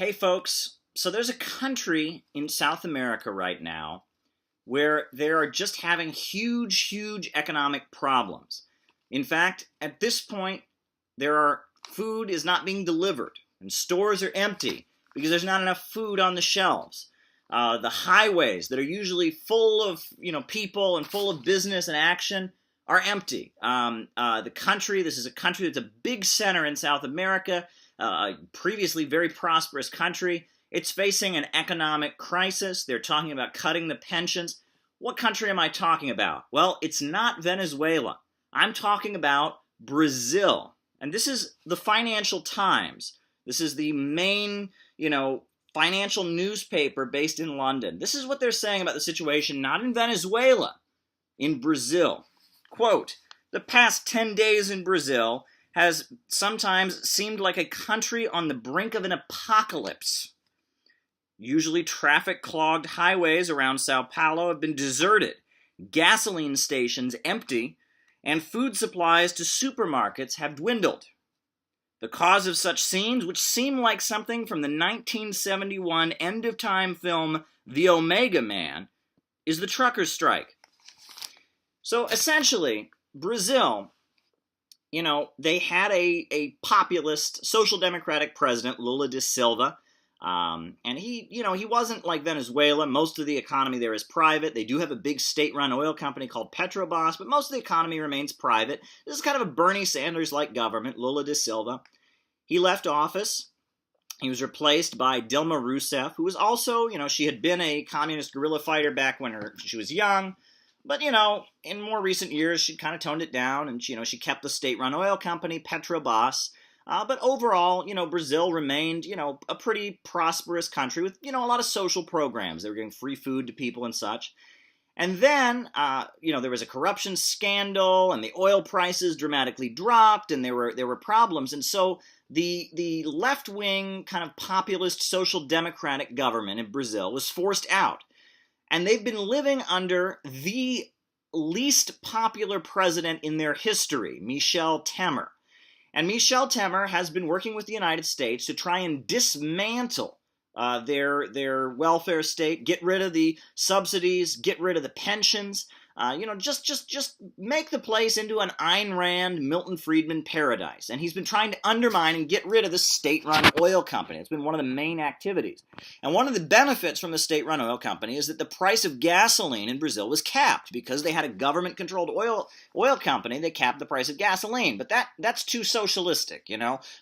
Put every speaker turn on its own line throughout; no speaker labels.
Hey folks, so there's a country in South America right now where they are just having huge economic problems. In fact, at this point, food is not being delivered and stores are empty because there's not enough food on the shelves. The highways that are usually full of people and full of business and action are empty. This is a country that's a big center in South America, previously very prosperous country. It's facing an economic crisis. They're talking about cutting the pensions. What country am I talking about? Well, it's not Venezuela. I'm talking about Brazil. And this is the Financial Times. This is the main, financial newspaper based in London. This is what they're saying about the situation, not in Venezuela, in Brazil. Quote, "The past 10 days in Brazil has sometimes seemed like a country on the brink of an apocalypse. Usually traffic-clogged highways around Sao Paulo have been deserted, gasoline stations empty, and food supplies to supermarkets have dwindled. The cause of such scenes, which seem like something from the 1971 end-of-time film The Omega Man, is the truckers' strike." So essentially, Brazil, they had a populist, social democratic president, Lula da Silva, and he wasn't like Venezuela. Most of the economy there is private. They do have a big state-run oil company called Petrobras, but most of the economy remains private. This is kind of a Bernie Sanders-like government, Lula da Silva. He left office. He was replaced by Dilma Rousseff, who was also, she had been a communist guerrilla fighter back when she was young. But, in more recent years, she kind of toned it down, and, she kept the state-run oil company, Petrobras. But overall, Brazil remained, a pretty prosperous country with, a lot of social programs. They were giving free food to people and such. And then, there was a corruption scandal, and the oil prices dramatically dropped, and there were problems. And so the left-wing kind of populist social democratic government in Brazil was forced out. And they've been living under the least popular president in their history, Michel Temer. And Michel Temer has been working with the United States to try and dismantle their welfare state, get rid of the subsidies, get rid of the pensions, just make the place into an Ayn Rand, Milton Friedman paradise. And he's been trying to undermine and get rid of the state-run oil company. It's been one of the main activities. And one of the benefits from the state-run oil company is that the price of gasoline in Brazil was capped. Because they had a government-controlled oil company, they capped the price of gasoline. But that's too socialistic,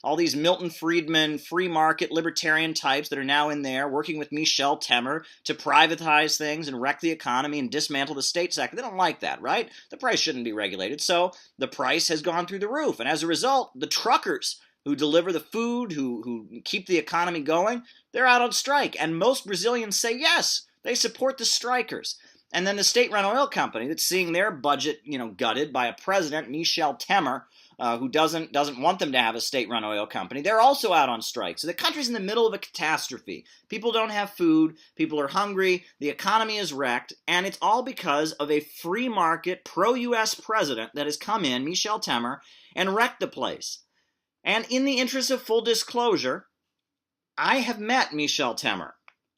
All these Milton Friedman, free market, libertarian types that are now in there working with Michel Temer to privatize things and wreck the economy and dismantle the state sector. They don't like that, right? The price shouldn't be regulated. So the price has gone through the roof. And as a result, the truckers who deliver the food, who keep the economy going, they're out on strike. And most Brazilians say yes, they support the strikers. And then the state-run oil company that's seeing their budget, gutted by a president, Michel Temer, who doesn't want them to have a state-run oil company, they're also out on strike. So the country's in the middle of a catastrophe. People don't have food, people are hungry, the economy is wrecked, and it's all because of a free market, pro-U.S. president that has come in, Michel Temer, and wrecked the place. And in the interest of full disclosure, I have met Michel Temer.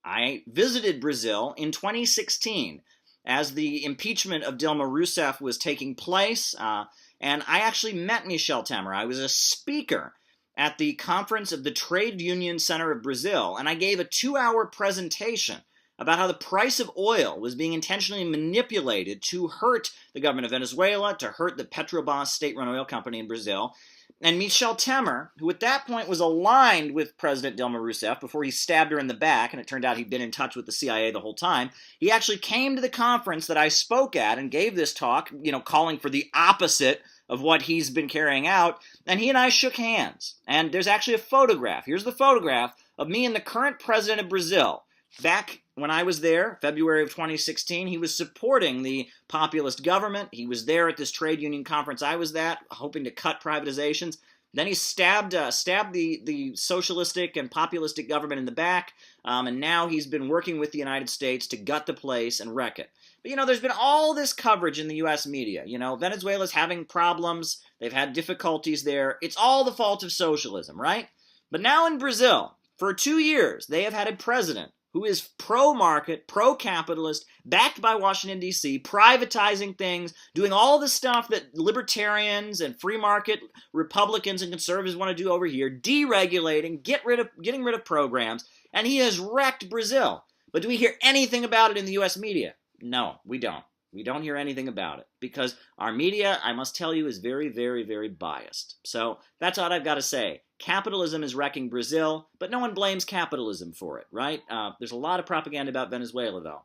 I visited Brazil in 2016 as the impeachment of Dilma Rousseff was taking place, and I actually met Michel Temer. I was a speaker at the conference of the Trade Union Center of Brazil, and I gave a 2-hour presentation about how the price of oil was being intentionally manipulated to hurt the government of Venezuela, to hurt the Petrobras state-run oil company in Brazil. And Michel Temer, who at that point was aligned with President Dilma Rousseff before he stabbed her in the back, and it turned out he'd been in touch with the CIA the whole time, he actually came to the conference that I spoke at and gave this talk, calling for the opposite of what he's been carrying out, and he and I shook hands. And there's actually a photograph. Here's the photograph of me and the current president of Brazil. Back when I was there, February of 2016, he was supporting the populist government. He was there at this trade union conference I was at, hoping to cut privatizations. Then he stabbed the socialistic and populistic government in the back, and now he's been working with the United States to gut the place and wreck it. But, there's been all this coverage in the U.S. media. Venezuela's having problems. They've had difficulties there. It's all the fault of socialism, right? But now in Brazil, For 2 years, they have had a president who is pro-market, pro-capitalist, backed by Washington, D.C., privatizing things, doing all the stuff that libertarians and free market Republicans and conservatives want to do over here, deregulating, getting rid of programs, and he has wrecked Brazil. But do we hear anything about it in the U.S. media? No, we don't. We don't hear anything about it because our media, I must tell you, is very, very, very biased. So that's all I've got to say. Capitalism is wrecking Brazil, but no one blames capitalism for it, right? There's a lot of propaganda about Venezuela, though.